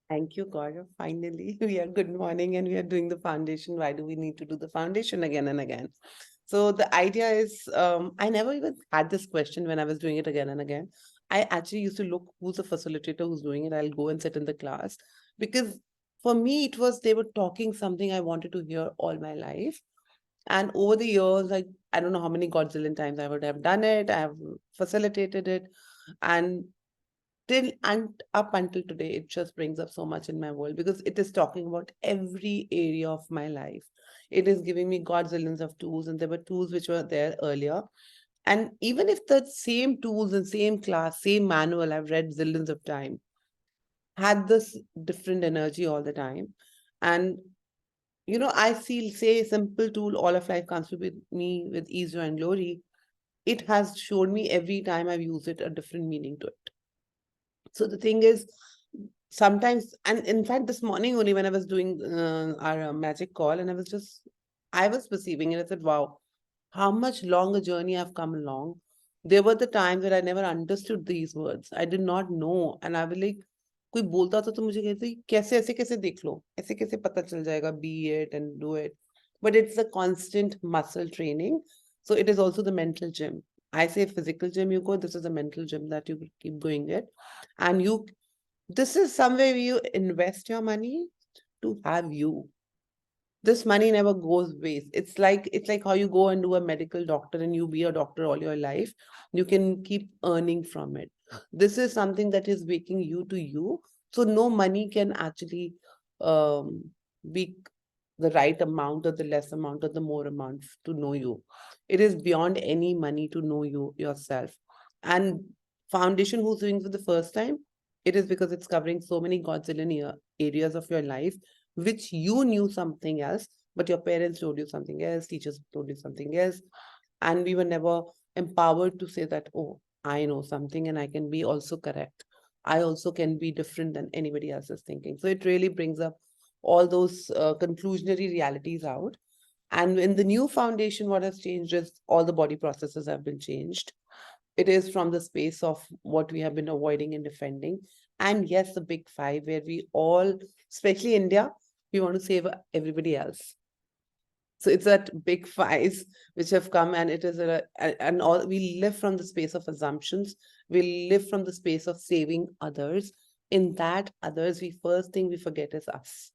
Thank you, God. Finally, we are good morning and we are doing the foundation. Why do we need to do the foundation again and again? So the idea is, I never even had this question when I was doing it again and again. I actually used to look who's the facilitator who's doing it. I'll go and sit in the class because for me it was they were talking something I wanted to hear all my life. And over the years, like I don't know how many godzillion times I would have done it. I have facilitated it, and till and up until today it just brings up so much in my world because it is talking about every area of my life. It is giving me godzillions of tools, and there were tools which were there earlier, and even if the same tools and same class, same manual I've read zillions of time, had this different energy all the time. And I feel, say, simple tool, all of life comes to with me with ease, joy, and glory. It has shown me every time I've used it a different meaning to it. So the thing is, sometimes, and in fact, this morning only when I was doing our magic call, and I was perceiving it. I said, wow, how much long a journey I've come along. There were the times where I never understood these words. I did not know. And I was like, कोई बोलता था तो मुझे कहते कैसे ऐसे कैसे देख लो ऐसे कैसे पता चल जाएगा be it and do it. But it's a constant muscle training. So it is also the mental gym. I say physical gym you go, this is a mental gym that you keep going it. And this is somewhere where you invest your money to have you. This money never goes waste. It's like how you go and do a medical doctor and you be a doctor all your life. You can keep earning from it. This is something that is making you to you. So no money can actually be the right amount or the less amount or the more amount to know you. It is beyond any money to know you yourself. And foundation who's doing for the first time, it is because it's covering so many godzillion areas of your life which you knew something else, but your parents told you something else, teachers told you something else, and we were never empowered to say that, oh, I know something and I can be also correct. I also can be different than anybody else is thinking. So it really brings up all those conclusionary realities out. And in the new foundation, what has changed is all the body processes have been changed. It is from the space of what we have been avoiding and defending. And yes, the big five, where we all, especially India, we want to save everybody else. So it's that big fives which have come, and it is and all we live from the space of assumptions. We live from the space of saving others. In that others, we first thing we forget is us.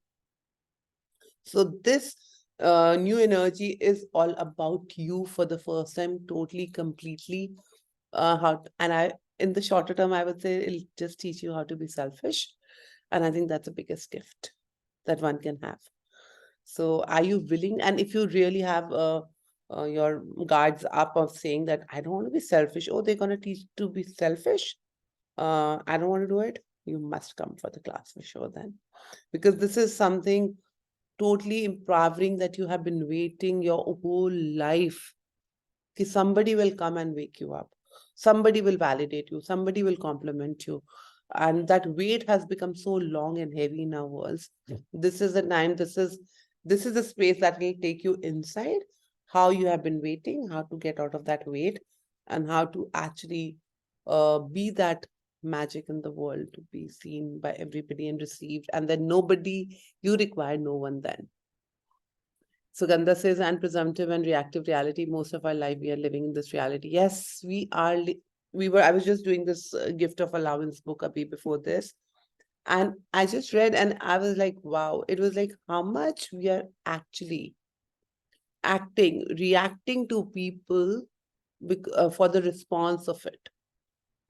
So this new energy is all about you for the first time, totally, completely. And I, in the shorter term, I would say it'll just teach you how to be selfish, and I think that's the biggest gift that one can have. So, are you willing? And if you really have your guards up of saying that I don't want to be selfish, oh, they're going to teach to be selfish. I don't want to do it. You must come for the class for sure then, because this is something totally empowering that you have been waiting your whole life. Ki somebody will come and wake you up. Somebody will validate you. Somebody will compliment you. And that weight has become so long and heavy in our worlds. This is the time, this is the space that will take you inside, how you have been waiting, how to get out of that weight, and how to actually be that magic in the world to be seen by everybody and received. And then nobody, you require no one then. Sugandha says, and presumptive and reactive reality. Most of our life, we are living in this reality. Yes, we are. We were. I was just doing this gift of allowance book a bit before this, and I just read, and I was like, wow! It was like how much we are actually acting, reacting to people for the response of it.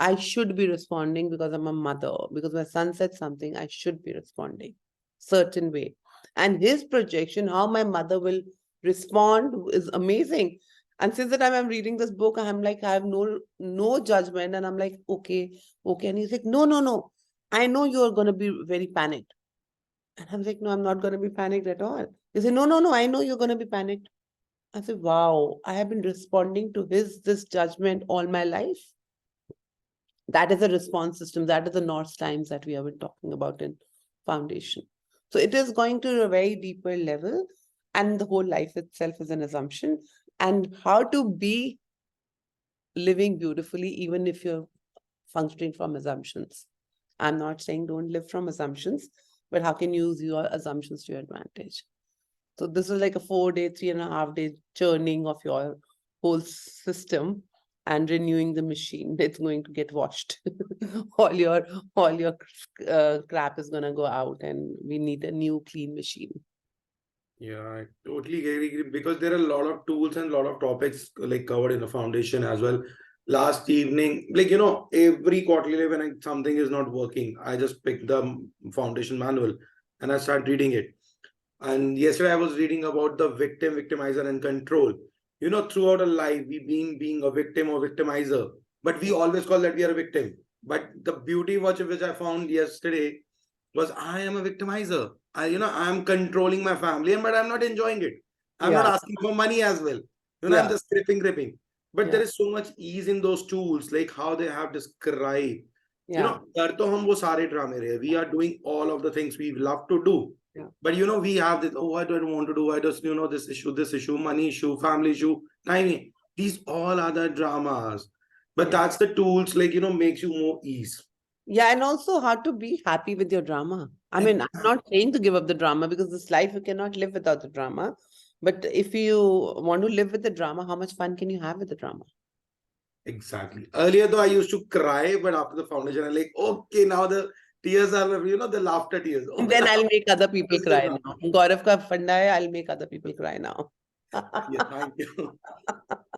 I should be responding because I'm a mother. Because my son said something, I should be responding certain way. And his projection, how my mother will respond, is amazing. And since the time I'm reading this book, I'm like, I have no judgment, and I'm like, okay, okay. And he's like, no, no, no. I know you're gonna be very panicked. And I'm like, no, I'm not gonna be panicked at all. He said, no, no, no. I know you're gonna be panicked. I said, wow, I have been responding to his this judgment all my life. That is a response system. That is the North Times that we have been talking about in foundation. So it is going to a very deeper level, and the whole life itself is an assumption. And how to be living beautifully, even if you're functioning from assumptions. I'm not saying don't live from assumptions, but how can you use your assumptions to your advantage? So this is like a 4 day, 3.5 day churning of your whole system and renewing the machine. It's going to get washed. all your all your crap is gonna go out, and we need a new clean machine. Yeah, I totally agree because there are a lot of tools and a lot of topics like covered in the foundation as well. Last evening, like every quarterly when something is not working, I just pick the foundation manual and I start reading it. And yesterday I was reading about the victim, victimizer, and control. Throughout our life, we being a victim or victimizer, but we always call that we are a victim. But the beauty which I found yesterday was I am a victimizer. I'm controlling my family, but I'm not enjoying it. I'm not Yeah, asking for money as well. I'm yeah, just gripping. But yeah, there is so much ease in those tools, like how they have described. yeah, कर तो हम वो सारे ड्रामे रहे. We are doing all of the things we love to do. yeah, But we have this, oh, I don't want to do, I just, this issue, money issue, family issue, tiny. These all other dramas. But yeah. that's the tools, like, makes you more ease. Yeah, and also how to be happy with your drama. I mean, I'm not saying to give up the drama, because this life you cannot live without the drama. But if you want to live with the drama, how much fun can you have with the drama? Exactly. Earlier, though, I used to cry, but after the foundation, I'm like, okay, now the tears are, the laughter tears. And Oh, then now I'll make other people this is cry drama. now. Gaurav ka funda hai, I'll make other people cry now. Yeah, thank you.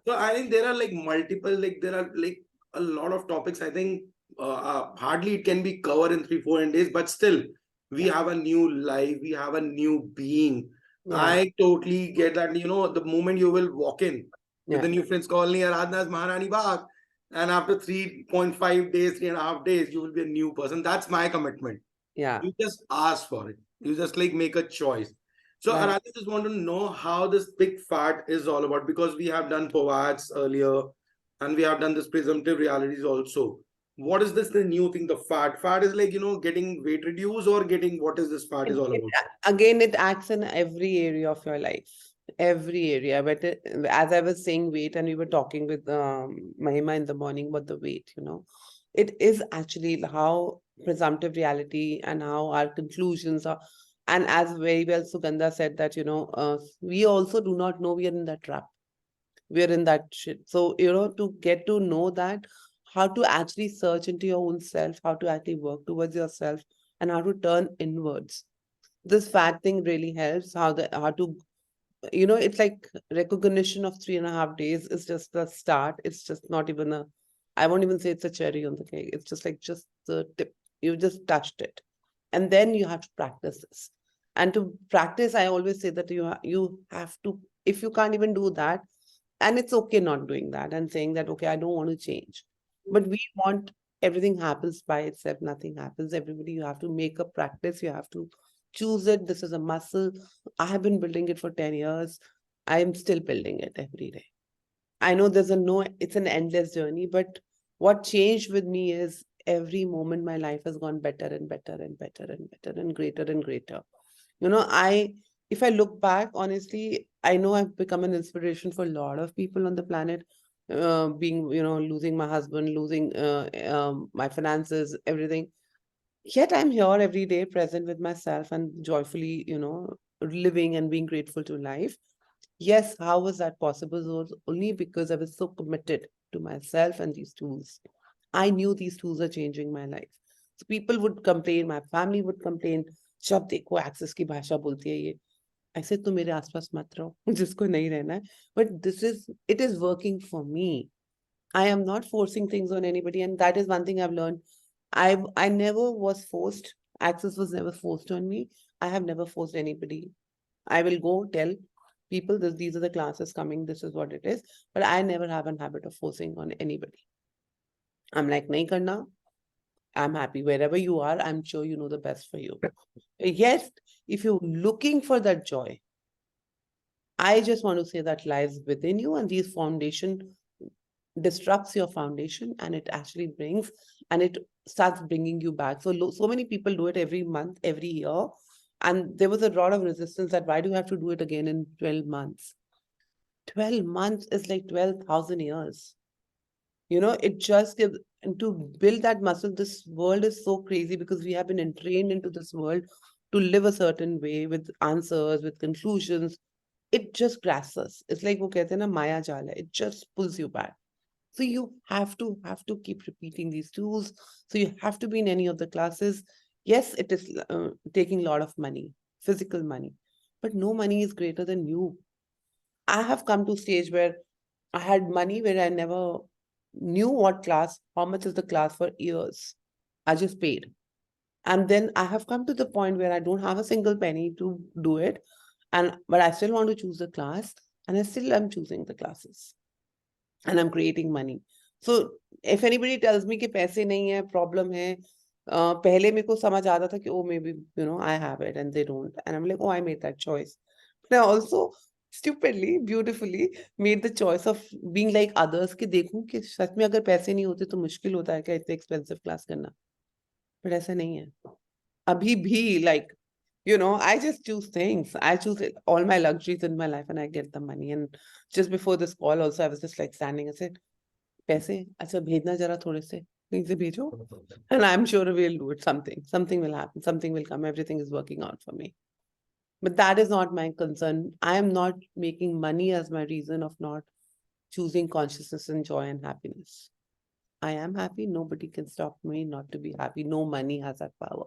So I think there are like multiple, like there are like a lot of topics. I think hardly it can be covered in 3 4 days, but still we Yeah, have a new life, we have a new being. yeah, I totally get that. The moment you will walk in with yeah, the new friends colony, Aradhana's Maharani Bagh, and after 3.5 days, 3.5 days, you will be a new person. That's my commitment. yeah, You just ask for it. You just like make a choice. So yeah. Aradhana just want to know how this big fat is all about, because we have done Povats earlier and we have done this presumptive realities also. What is this the new thing? The fat. Fat is like, getting weight reduced or getting what is this fat is all about? Again, it acts in every area of your life, every area. But as I was saying, weight, and we were talking with Mahima in the morning about the weight, it is actually how presumptive reality and how our conclusions are. And as very well Sugandha said that, we also do not know we are in that trap. We are in that shit. So, to get to know that, how to actually search into your own self, how to actually work towards yourself, and how to turn inwards. This fat thing really helps. How to, it's like recognition of 3.5 days is just the start. It's just not even I won't even say it's a cherry on the cake. It's just like just the tip. You just touched it. And then you have to practice this. And to practice, I always say that you have to, if you can't even do that, and it's okay not doing that and saying that, okay, I don't want to change. But we want everything happens by itself, nothing happens. Everybody, you have to make a practice, you have to choose it. This is a muscle. I have been building it for 10 years. I am still building it every day. I know it's an endless journey, but what changed with me is every moment my life has gone better and better and better and better and greater and greater. If I look back, honestly, I know I've become an inspiration for a lot of people on the planet. Losing my husband, losing my finances, everything. Yet I'm here every day, present with myself and joyfully, living and being grateful to life. Yes, how was that possible? It was only because I was so committed to myself and these tools. I knew these tools are changing my life. So people would complain, my family would complain, जब देखो access की भाषा बोलती है ये ऐसे तो मेरे आसपास मत रहो जिसको नहीं रहना है but this is it is working for me. I am not forcing things on anybody, and that is one thing I've learned. I never was forced. Access was never forced on me. I have never forced anybody. I will go tell people this, these are the classes coming, this is what it is. But I never have a habit of forcing on anybody. I'm like, nahi karna. I'm happy wherever you are. I'm sure you know the best for you. Yes, if you're looking for that joy, I just want to say that lies within you, and these foundation disrupts your foundation, and it actually brings and it starts bringing you back. So many people do it every month, every year, and there was a lot of resistance that why do you have to do it again in 12 months? 12 months is like 12,000 years. It just gives, and to build that muscle, this world is so crazy because we have been entrained into this world to live a certain way with answers, with conclusions, it just grasps us. It's like वो कहते हैं ना माया जाल है. It just pulls you back. So you have to keep repeating these tools. So you have to be in any of the classes. Yes, it is taking a lot of money, physical money, but no money is greater than you. I have come to a stage where I had money where I never knew what class, how much is the class for years. I just paid. And then I have come to the point where I don't have a single penny to do it. And but I still want to choose the class, and I still am choosing the classes. And I'm creating money. So if anybody tells me कि पैसे नहीं है, problem है, पहले मेरे को समझ आता था कि oh maybe I have it and they don't, and I'm like oh I made that choice, but I also stupidly, beautifully made the choice of being like others कि देखूं कि सच में अगर पैसे नहीं होते तो मुश्किल होता है क्या इतने expensive class करना, but ऐसा नहीं है अभी भी like I just choose things. I choose all my luxuries in my life and I get the money. And just before this call also I was just like standing, I said पैसे अच्छा भेजना जरा थोड़े से कहीं से भेजो and I'm sure we'll do it. Something will happen, something will come, everything is working out for me. But that is not my concern. I am not making money as my reason of not choosing consciousness and joy and happiness. I am happy, nobody can stop me not to be happy. No money has that power.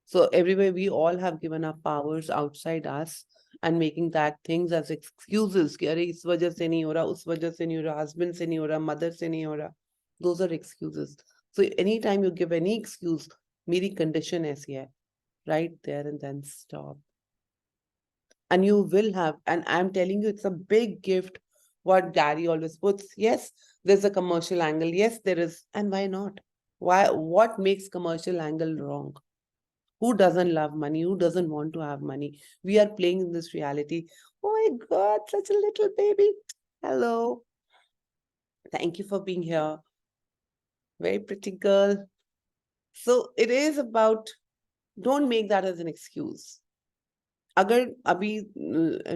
So everywhere we all have given our powers outside us and making that things as excuses कि अरे इस वजह से नहीं हो रहा, उस वजह से नहीं हो रहा, husband से नहीं हो रहा, mother से नहीं हो रहा. Those are excuses. So anytime you give any excuse, मेरी condition ऐसी है, right there and then stop. And you will have, and I'm telling you, it's a big gift. What Gary always puts. Yes, there's a commercial angle. Yes, there is, and why not? Why? What makes commercial angle wrong? Who doesn't love money? Who doesn't want to have money? We are playing in this reality. Oh my God, such a little baby. Hello. Thank you for being here. Very pretty girl. So it is about, don't make that as an excuse. अगर अभी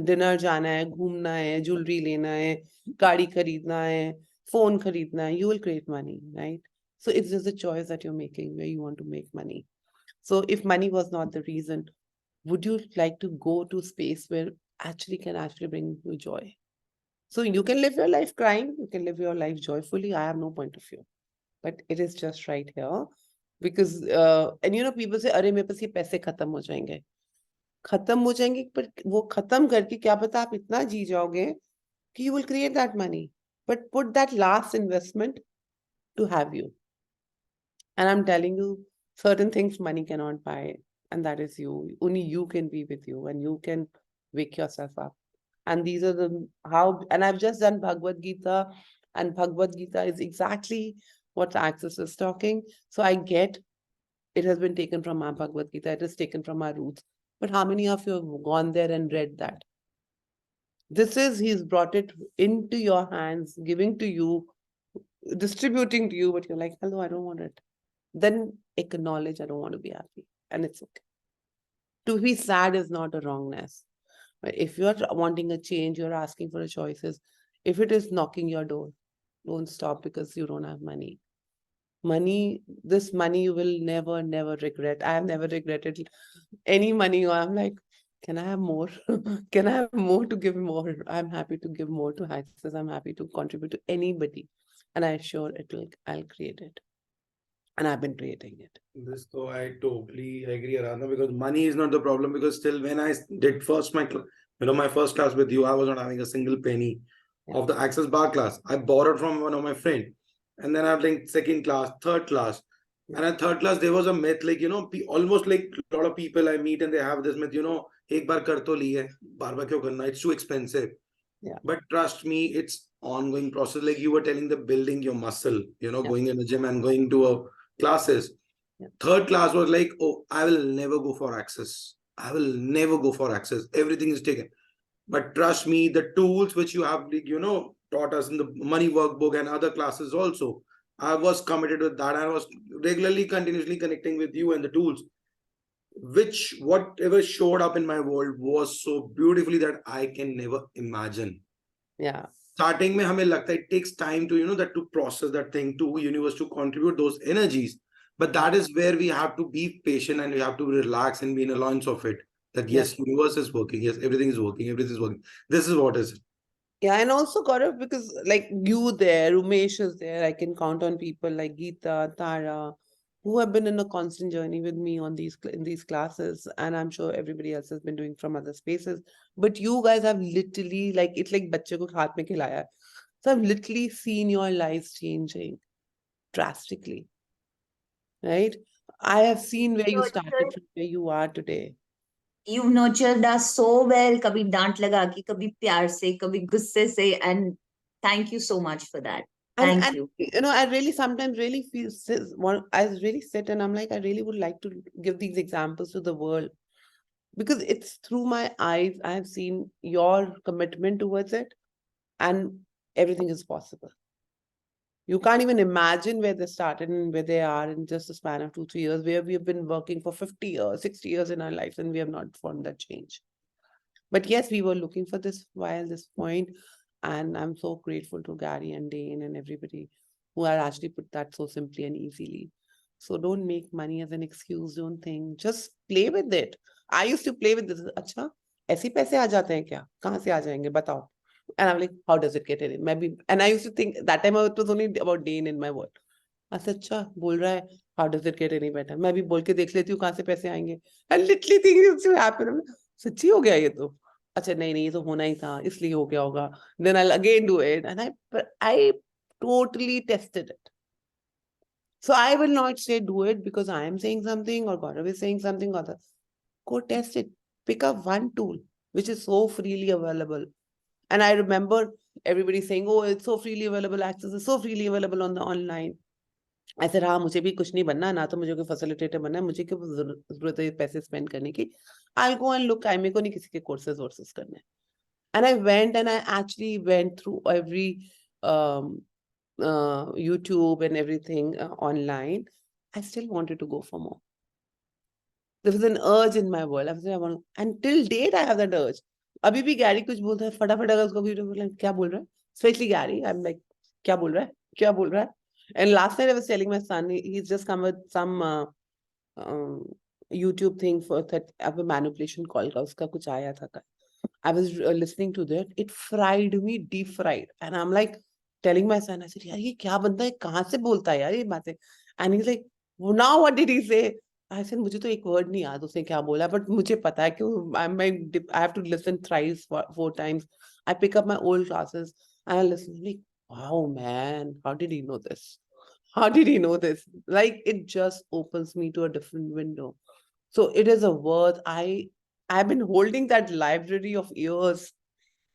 dinner जाना है, घूमना है, jewellery लेना है, गाड़ी खरीदना है, फोन खरीदना है, you will create money, right? So it's just a choice that you're making where you want to make money. So if money was not the reason, would you like to go to space where can bring you joy? So you can live your life crying, you can live your life joyfully. I have no point of view, but it is just right here because and people say, "अरे मेरे पास ये पैसे खत्म हो जाएंगे." खत्म हो जाएंगे, पर वो खत्म करके क्या पता आप इतना जी जाओगे कि you will create that money, but put that last investment to have you. And I'm telling you, certain things money cannot buy, and that is you. Only you can be with you, and you can wake yourself up. And these are the how. And I've just done Bhagavad Gita, and Bhagavad Gita is exactly what Access is talking. So I get it has been taken from our Bhagavad Gita. It is taken from our roots. But how many of you have gone there and read that? This is he's brought it into your hands, giving to you, distributing to you, but you're like, hello, I don't want it. Then acknowledge I don't want to be happy. And it's okay. To be sad is not a wrongness. But if you're wanting a change, you're asking for a choices. If it is knocking your door, don't stop because you don't have money. This money you will never, never regret. I have never regretted any money. I'm like, can I have more? Can I have more to give more? I'm happy to give more to Access. I'm happy to contribute to anybody. And I'm sure I'll create it. And I've been creating it. This though I totally agree, Aradhana, because money is not the problem. Because still, when I did first my first class with you, I was not having a single penny of the Access Bar class. I borrowed from one of my friend, and then I've like second class, third class, and at third class there was a myth like almost like a lot of people I meet and they have this myth एक बार कर तो ली है बार बार क्यों करना, it's too expensive. Yeah. But trust me, it's ongoing process. Like you were telling, the building your muscle, going in the gym and going to a classes. Third class was like, oh, I will never go for Access. I will never go for Access. Everything is taken. But trust me, the tools which you have, taught us in the money workbook and other classes also, I was committed with that. I was regularly, continuously connecting with you and the tools, which whatever showed up in my world was so beautifully that I can never imagine. Yeah. Starting में हमें लगता है it takes time to that to process that thing, to universe to contribute those energies. But that is where we have to be patient and we have to relax and be in allowance of it. That Yeah. yes, universe is working. Yes, everything is working. Everything is working. This is what is. Yeah, and also Gaurav, because like you there, Umesh is there, I can count on people like Geeta, Tara, who have been in a constant journey with me on in these classes, and I'm sure everybody else has been doing from other spaces. But you guys have literally like it's like बच्चे को हाथ में खिलाया है. So I've literally seen your lives changing drastically, right? I have seen where you started from where you are today. You've nurtured us so well. कभी डांट लगा के, कभी प्यार से, कभी गुस्से से, and thank you so much for that. Thank And you. you know, I really sometimes really feel I really sit and I'm like, I really would like to give these examples to the world because it's through my eyes I have seen your commitment towards it, and everything is possible. You can't even imagine where they started and where they are in just a span of 2, 3 years, where we have been working for 50 years, 60 years in our lives, and we have not found that change. But yes, we were looking for this while this point, and I'm so grateful to Gary and Dane and everybody who had actually put that so simply and easily. So don't make money as an excuse. Don't think. Just play with it. I used to play with this. अच्छा ऐसे पैसे आ जाते हैं क्या? कहाँ से आ जाएंगे? बताओ. And I'm like, how does it get in? Maybe. And I used to think that time it was only about Dane in my world. अच्छा अच्छा बोल रहा है. How does it get any better? मैं भी बोल के देख लेती हूँ कहाँ से पैसे आएंगे. And literally things used to happen. सच्ची हो गया ये तो. अच्छा नहीं नहीं ये तो होना ही था इसलिए हो गया होगा. Then I'll again do it, and I totally tested it. So I will not say do it because I am saying something or Gaurav is saying something or other. Go test it. Pick up one tool which is so freely available. And I remember everybody saying, "Oh, it's so freely available. Access is so freely available on the online." I said, हाँ मुझे भी कुछ नहीं बनना ना तो मुझे कोई फैसिलिटेटर बनना है मुझे क्यों जरूरत है पैसे स्पेंड करने की. I'll go and look. I मेरे को नहीं किसी के courses वर्सेस करने. And I went and I actually went through every um, YouTube and everything online. I still wanted to go for more. There was an urge in my world. I was like, I want to, and till date I have that urge. अभी भी Gary कुछ बोलता है फटाफट अगर उसको video बोला क्या बोल रहा है specially Gary I am like क्या बोल रहा है क्या बोल रहा है. And last night I was telling my son he's just come with some YouTube thing for that अब manipulation call का उसका कुछ आया था. I was listening to that. It fried me, deep fried. And I'm like telling my son, I said, यार ये क्या बनता है कहाँ से बोलता है यार ये बातें. And he's like, well, now what did he say? I said, मुझे तो एक word नहीं याद उसने क्या बोला, but मुझे पता है क्यों. I have to listen thrice, 4 times. I pick up my old classes and I listen. Like, wow, man, how did he know this? How did he know this? Like, it just opens me to a different window. So it is a word I've been holding that library of years.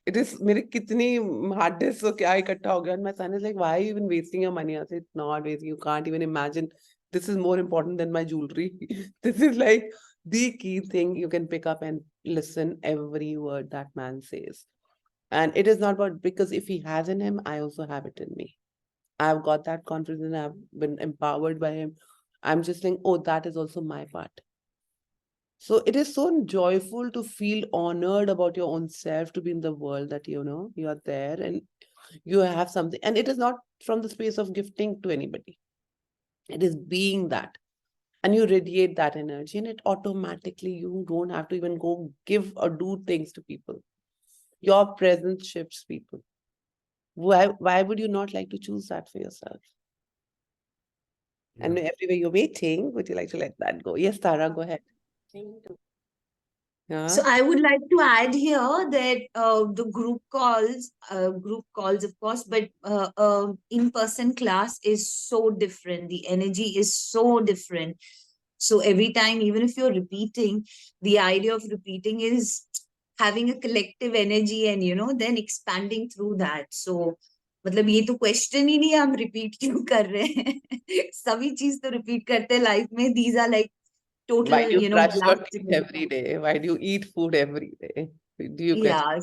It is मेरे कितनी hard disk so क्या इकट्ठा हो गया. And my son is like, why are you even wasting your money? I said, not wasting. You can't even imagine. This is more important than my jewelry. This is like the key thing you can pick up and listen every word that man says. And it is not about because if he has in him, I also have it in me. I've got that confidence. I've been empowered by him. I'm just saying, oh, that is also my part. So it is so joyful to feel honored about your own self to be in the world that you know you are there and you have something. And it is not from the space of gifting to anybody. It is being that. And you radiate that energy, and it automatically you don't have to even go give or do things to people. Your presence shifts people. Why would you not like to choose that for yourself? And Yeah. everywhere you're waiting, would you like to let that go? Yes, Tara, go ahead. So Yeah. I would like to add here that the group calls, of course, but in-person class is so different. The energy is so different. So every time, even if you're repeating, the idea of repeating is having a collective energy and then expanding through that. So मतलब ये तो question ही नहीं है हम repeat क्यों कर रहे हैं. सभी चीज तो रिपीट करते हैं लाइफ में. These are like total, Why do you brush your blast. teeth every day? Why do you eat food every day? Do you question? Yeah.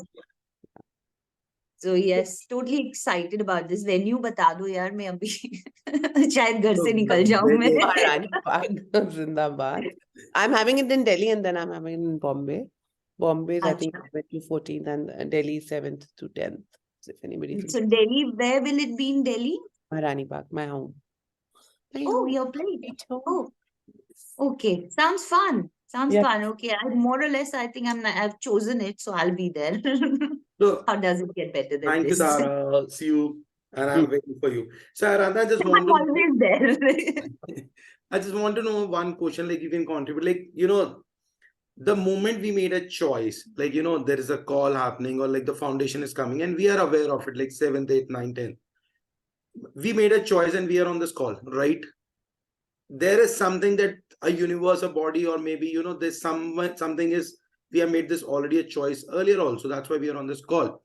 So yes, totally excited about this. Venue बता दो यार मैं अभी शायद घर So से the निकल जाऊं मैं. venue- Maharani Bagh, Zindabad. I'm having it in Delhi and then I'm having it in Bombay. Bombay is, I think, अच्छा. 7th to 14th and Delhi 7th to 10th. So if anybody So feels Delhi, where will it be in Delhi? Maharani Bagh, my home. Oh, you're playing. At home. Oh, okay. Sounds fun. Sounds Yeah. fun. Okay. I more or less, I think I've chosen it, so I'll be there. So How does it get better than thank you, this? Tara. See you, and Hmm. I'm waiting for you. So, Aradhana, I just want I'm to know, always there. I just want to know one question, like you can contribute, like the moment we made a choice, like there is a call happening, or like the foundation is coming, and we are aware of it, like seventh, eighth, ninth, 10th. We made a choice, and we are on this call, right? There is something that a universe, a body, or maybe there's something is we have made this already a choice earlier also. That's why we are on this call.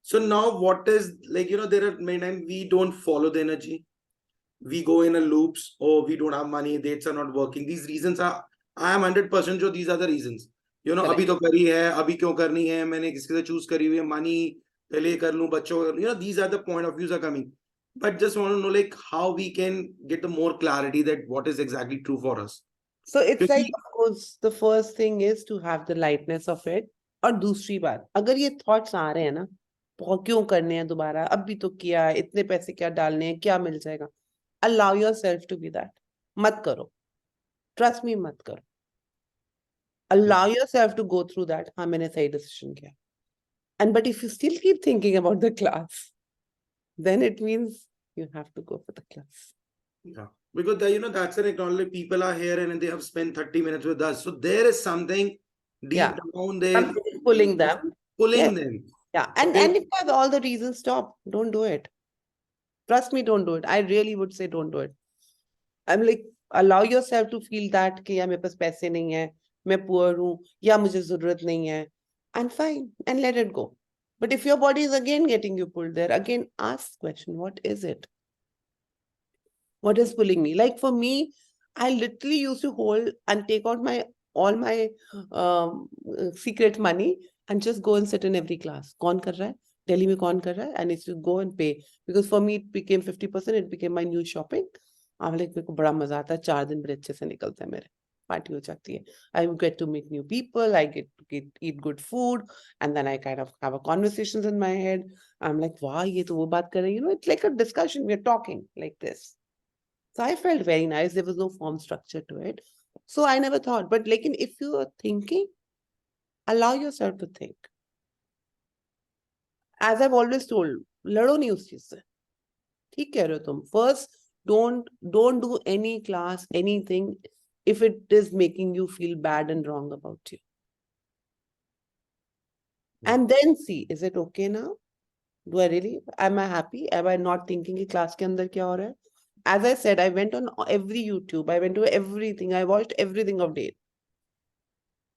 So now what is, like there are many times we don't follow the energy. We go in a loops, or we don't have money, dates are not working. These reasons are, I am 100% sure these are the reasons. Correct. अभी तो करी है, अभी क्यों करनी है, मैंने किसके से चूज करी हुई है, मनी पहले कर लूं, बच्चों these are the point of views are coming. But just want to know, like, how we can get the more clarity that what is exactly true for us. So it's like, क्योंकि of course, the first thing is to have the lightness of it. और दूसरी बात, अगर ये thoughts आ रहे हैं ना, क्यों करने हैं दोबारा, अब भी तो किया है, इतने पैसे क्या डालने हैं, क्या मिल जाएगा, allow yourself to be that. मत करो, trust me, मत करो. Allow yourself to go through that. हाँ, मैंने सही decision किया. And but if you still keep thinking about the class, then it means you have to go for the class. Yeah, because that's an acknowledgement. People are here and they have spent 30 minutes with us. So there is something deep Yeah. down there Something is pulling them. pulling Yes. them. Yeah. And Okay. if you have all the reasons, stop. Don't do it. Trust me, don't do it. I really would say don't do it. I'm like, allow yourself to feel that कि यार मेरे पास पैसे नहीं है, मैं poor हूँ, या मुझे जरूरत नहीं है, and fine, and let it go. But if your body is again getting you pulled there, again ask question, what is it? What is pulling me? Like for me, I literally used to hold and take out all my secret money and just go and sit in every class. कौन कर रहा है? Delhi में कौन कर रहा है? And it's to go and pay. Because for me, it became 50%, it became my new shopping. I'm like, मेरे को बड़ा मजा आता है, 4 दिन बड़े अच्छे से निकलते हैं मेरे. Party हो जाती है. I get to meet new people, I get to eat good food, and then I kind of have a conversations in my head. I'm like, wow, ये तो वो बात कर रही है. It's like a discussion. We're talking like this. So I felt very nice. There was no form structure to it. So I never thought. But like, if you are thinking, allow yourself to think. As I've always told, लड़ो नहीं उस चीज से. ठीक कह रहे हो तुम. First, don't do any class, anything, if it is making you feel bad and wrong about you. And then see, is it okay now? Do I really? Am I happy? Am I not thinking कि class के अंदर क्या हो रहा है? As I said, I went on every YouTube. I went to everything. I watched everything of date.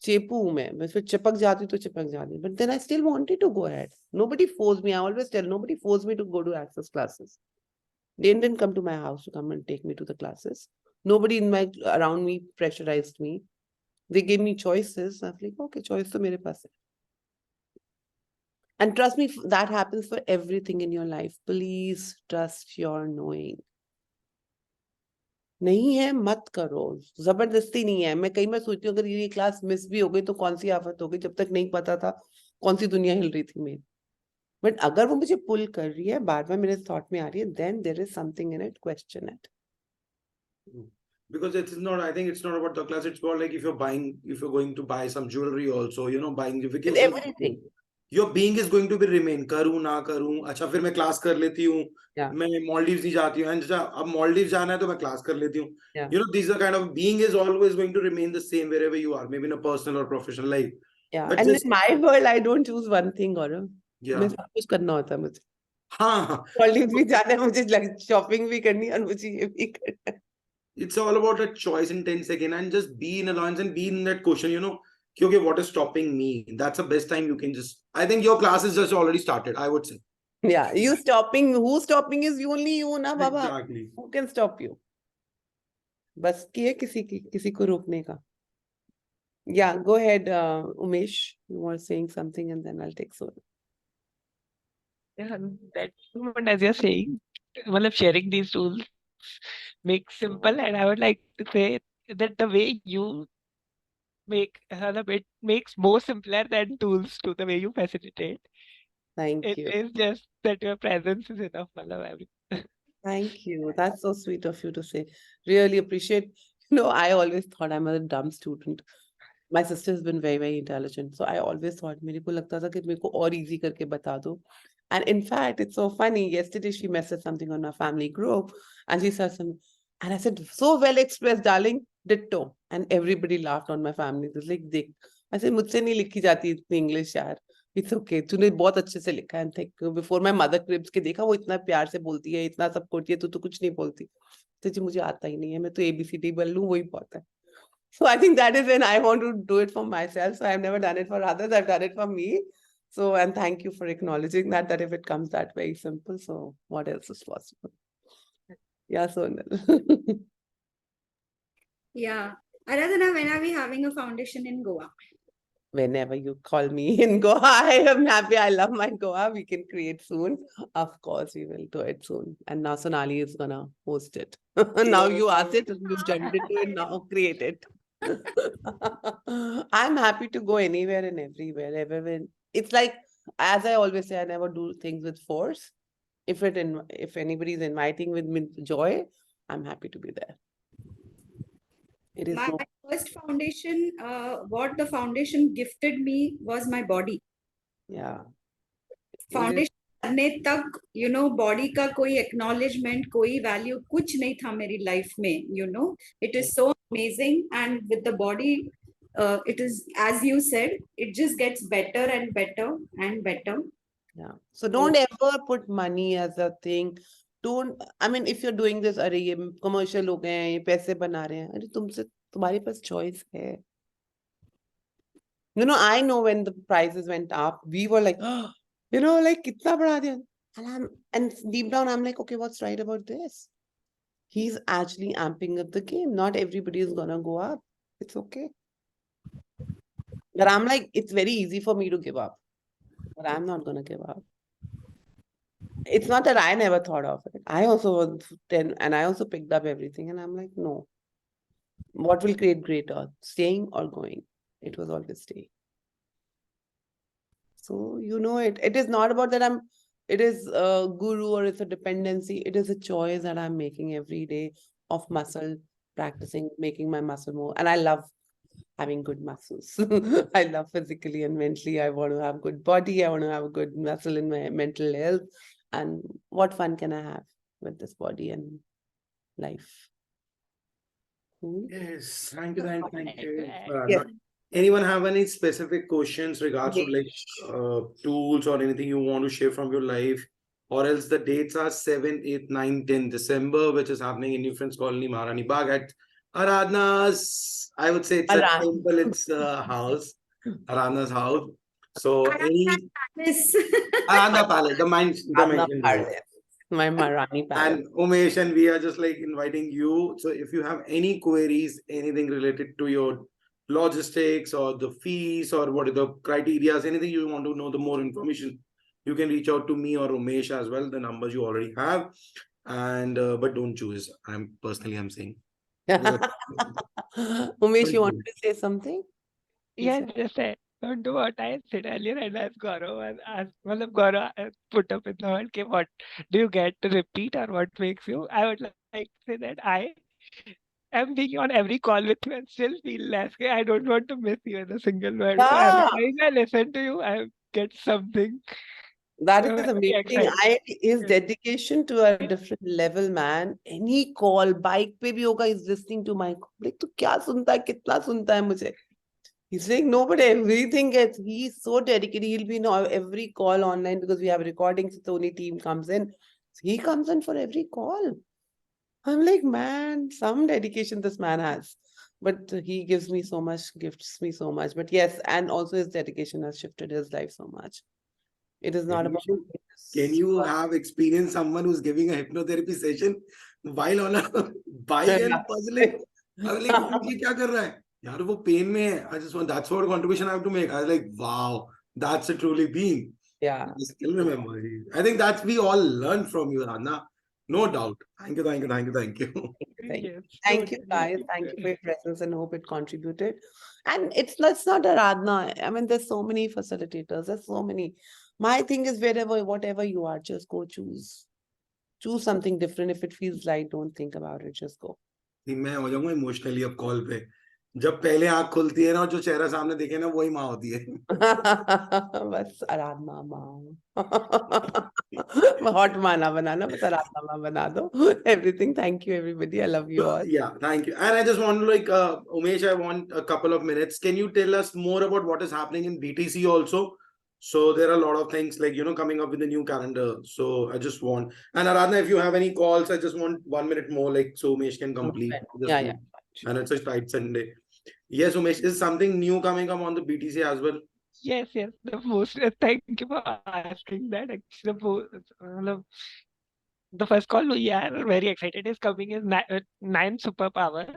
चेपू हूं मैं फिर चिपक जाती तो चिपक जाती. But then I still wanted to go ahead. Nobody forced me. I always tell, nobody forced me to go to access classes. They didn't come to my house to come and take me to the classes. Nobody around me pressurized me. They gave me choices. I was like, okay, choice तो मेरे पास है. And trust me, that happens for everything in your life. Please trust your knowing. नहीं है मत करो, जबरदस्ती नहीं है. मैं कई बार सोचती हूँ अगर ये क्लास मिस भी हो गई तो कौन सी आफत हो गई, जब तक नहीं पता था कौन सी दुनिया हिल रही थी मेरी. बट अगर वो मुझे पुल कर रही है, बार बार मेरे थॉट में आ रही है, then there is something in it, question it. Because it's not, I think it's not about the class, it's about like if you're going to buy some jewelry also, buying With vacation, everything. your being is going to be remain. करूं ना करूं, अच्छा फिर मैं class कर लेती हूँ, Yeah. मैं Maldives नहीं जाती हूँ, अच्छा अब Maldives जाना है तो मैं क्लास कर लेती हूँ. Yeah. These are kind of, being is always going to remain the same wherever you are, maybe in a personal or professional life. Yeah. But And just in my world, I don't choose one thing, Gaurav. yeah, मैं सब कुछ करना होता है मुझे. हाँ, Maldives भी जाना है मुझे, शॉपिंग भी करनी है और मुझे ये भी करना है. it's all about a choice in 10 seconds, and just be in allowance and be in that question, okay, what is stopping me? That's the best time you can just, I think your class is just already started, I would say. Yeah, who's stopping is only you, na baba. Exactly. Who can stop you? बस किए किसी को रोकने का. Yeah, go ahead, Umesh. You were saying something and then I'll take Sona. Yeah, that moment as you're saying, well, sharing these tools makes simple, and I would like to say that the way you make it makes more simpler than tools to the way you facilitate. Thank It you. is just that your presence is enough, matlab, every. Thank you. That's so sweet of you to say. Really appreciate. I always thought I'm a dumb student. My sister has been very, very intelligent. So I always thought मेरे को लगता था कि मेरे को और easy करके बता दो. And in fact, it's so funny. Yesterday she messaged something on our family group and she said something. And I said, so well expressed, darling. Ditto. And everybody laughed on my family. It was like, देख. I said, मुझसे नहीं लिखी जाती इतनी English यार. It's okay. तूने बहुत अच्छे से लिखा है. And thank you. Before my mother cribs के देखा वो इतना प्यार से बोलती है, इतना सब करती है, तू तो कुछ नहीं बोलती. तो जी मुझे आता ही नहीं है. मैं तो ABCD बोल लूँ वही बहुत है. So I think that is when I want to do it for myself. So I've never done it for others. I've done it for me. So, and thank you for acknowledging that if it comes that very simple, so what else is possible? Yeah, Sonal. Yeah. Aradhana, when are we having a foundation in Goa? Whenever you call me in Goa, I am happy. I love my Goa. We can create soon. Of course, we will do it soon. And now Sonali is gonna host it. Now you asked it, you've jumped into it, now create it. I'm happy to go anywhere and everywhere. It's like, as I always say, I never do things with force. If anybody is inviting with me joy, I'm happy to be there. It is My no, first foundation, what the foundation gifted me was my body. yeah. It is, foundation करने तक body का कोई acknowledgement कोई value कुछ नहीं था मेरी life में it is so amazing and with the body it is, as you said, it just gets better and better and better. yeah. So don't ever put money as a thing. Don't, I mean, if you're doing this, अरे ये commercial हो गए हैं, ये पैसे बना रहे हैं, अरे तुम्हारे पास choice है. I know when the prices went up, we were like, oh, like kitna बढ़ा दिया. And deep down, I'm like, okay, what's right about this? He's actually amping up the game. Not everybody is gonna go up. It's okay. But I'm like, it's very easy for me to give up. But I'm not gonna give up. It's not that I never thought of it. I also was 10 and I also picked up everything. And I'm like, no. What will create greater? Staying or going? It was always staying. So, it is not about that it is a guru or it's a dependency. It is a choice that I'm making every day of muscle practicing, making my muscle more. And I love having good muscles. I love physically and mentally. I want to have good body. I want to have a good muscle in my mental health. And what fun can I have with this body and life? Yes, thank you, thank you. Yes. Anyone have any specific questions regards to like Yes. tools or anything you want to share from your life? Or else the dates are 7, 8, 9, 10 December, which is happening in New Friends Colony, Maharani Bagh at Aradhana's, I would say it's a temple, it's a house, Aradhana's house. So any Yes. Aradhana Palace, the Aradhana mentioned Palace, name. my Maharani Palace. And Umesh, and we are just like inviting you. So if you have any queries, anything related to your logistics or the fees or what are the criteria, anything you want to know, the more information, you can reach out to me or Umesh as well. The numbers you already have. And but don't choose. I'm saying. Umesh, you wanted to say something? Yeah, just say, don't do what I said earlier and ask Gaurav and ask, Gaurav put up in the word, okay, what do you get to repeat or what makes you? I would like to say that I am being on every call with you and still feel less. Okay? I don't want to miss you in a single word. So every Yeah. time I listen to you, I get something. That So is I'm very amazing. excited. His Yes. dedication to a different level, man. Any call, bike पे भी होगा, he's listening to my call. Like, तू क्या सुनता है, कितना सुनता है मुझे? He's saying no, but everything he's so dedicated. He'll be in every call online because we have recordings. The only team comes in. So he comes in for every call. I'm like, man, some dedication this man has. But he gives me so much, gifts me so much. But yes, and also his dedication has shifted his life so much. It is not about. Can you have experienced someone who's giving a hypnotherapy session while on a bike and puzzling? I was like, ये क्या कर रहा है? यार वो pain में है. I just want, that's what contribution I have to make. I was like, wow, that's a truly being. Yeah. I still remember. I think that's we all learned from you, Radha. No doubt. Thank you. Thank you. Yes, Thank you, guys. Thank you for your presence and hope it contributed. And it's not Aradhana. I mean, there's so many facilitators. There's so many. My thing is whatever you are, just go choose. choose something different. If it feels right, don't think about it, just go. मैं हो जाऊंगा emotionally अब call पे जब पहले आंख खुलती है ना और जो चेहरा सामने दिखे ना वही माँ होती है बस आराधना माँ हॉट माना बनाना बस आराधना माँ बना दो everything. Thank you everybody. I love you all. Yeah, thank you. And I just want to Umesh, I want a couple of minutes. Can you tell us more about what is happening in BTC also? So there are a lot of things coming up with the new calendar. So I just want, and Aradhana, if you have any calls, I just want 1 minute more, so Umesh can complete. Yeah. And it's a tight Sunday. Yes, Umesh, is something new coming up on the BTC as well? Yes. The most. Thank you for asking that. Actually, the first call we are very excited is coming is 9 superpowers.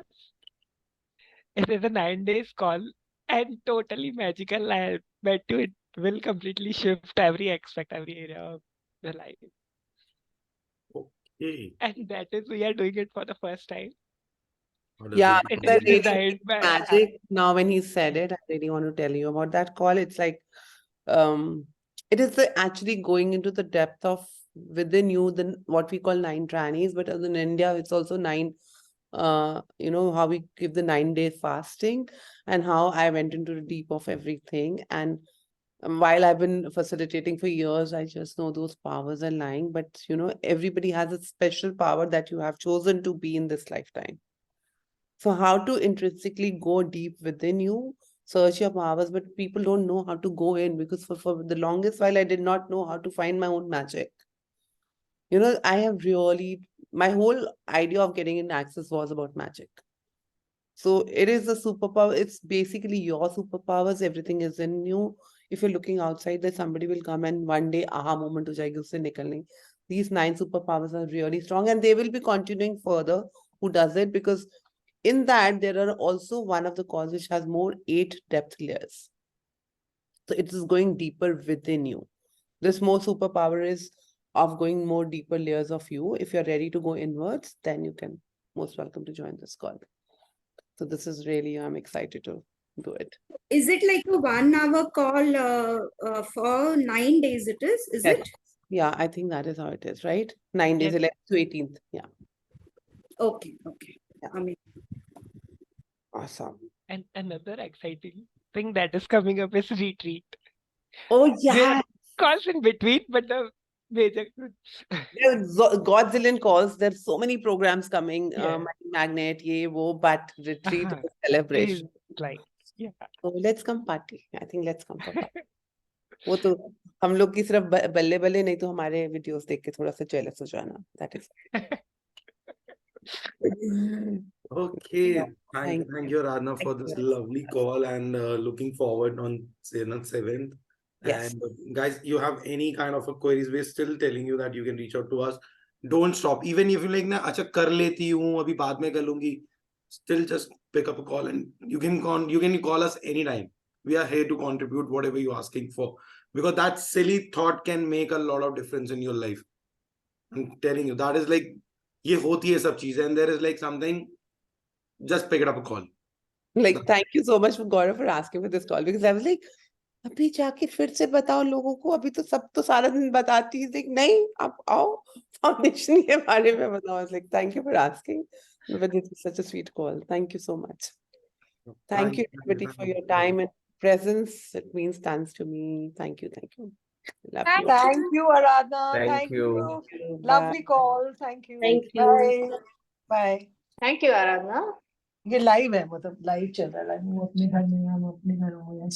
It is a 9 days call and totally magical. I bet you it will completely shift every aspect, every area of the life. Okay. And that is we are doing it for the first time. Yeah, It the is really designed by magic. Now, when he said it, I really want to tell you about that call. It's like, it is actually going into the depth of within you, what we call 9 trannies, but in India, it's also 9. How we give the 9-day fasting and how I went into the deep of everything. And while I've been facilitating for years, I just know those powers are lying. But everybody has a special power that you have chosen to be in this lifetime. So how to intrinsically go deep within you, search your powers, but people don't know how to go in because for the longest while I did not know how to find my own magic. I have really, my whole idea of getting in access was about magic. So it is a superpower. It's basically your superpowers. Everything is in you. If you're looking outside, that somebody will come and one day, aha moment ho jayegi usse nikalne. These 9 superpowers are really strong and they will be continuing further. Who does it? Because in that, there are also one of the calls which has more 8 depth layers. So it is going deeper within you. This more superpower is of going more deeper layers of you. If you're ready to go inwards, then you can most welcome to join this call. So this is really, I'm excited to do it. Is it like a 1 hour call for 9 days? Is Yes. it? Yeah, I think that is how it is, right? 9 days, Yes. 11th to 18th. Yeah. Okay. Yeah. I mean, Awesome. And another exciting thing that is coming up is retreat. Oh, There yeah. are calls in between, but the major There's Godzillion calls. There's so many programs coming. Yeah. Money Magnet, ye, wo, but retreat is a celebration. like, yeah. So let's come party. I think let's come for party. वो तो हम लोग की सिर्फ बल्ले बल्ले नहीं तो हमारे वीडियोस देख के थोड़ा सा जेलस हो जाना. That is. Okay, Thank thank you, Radhana, for this lovely call and looking forward on 7th. Yes. And guys, you have any kind of a queries, we're still telling you that you can reach out to us. Don't stop. Even if you like ना अच्छा कर लेती हूँ अभी बाद में कर लूँगी, still just pick up a call and you can call us anytime. We are here to contribute whatever you're asking for, because that silly thought can make a lot of difference in your life. I'm telling you, that is like ये होती है सब चीजें, and there is like something, just pick it up a call. Like, thank you so much for Gaurav for asking for this call, because I was like, अभी जाके फिर से बताओ लोगों को, अभी तो सब तो सारा दिन बताती है, नहीं आप आओ फाउंडेशन के बारे में बताओ. I was like, thank you for asking, but this is such a sweet call. Thank you so much. Thank you everybody for your time and presence. It means tons to me. Thank you. Love you. Thank you, Aradhana. Thank you. Thank you. Lovely call. Thank you. Thank you. Bye. Bye. Thank you, Aradhana. ये live है मतलब live चल रहा है. हम अपने घर में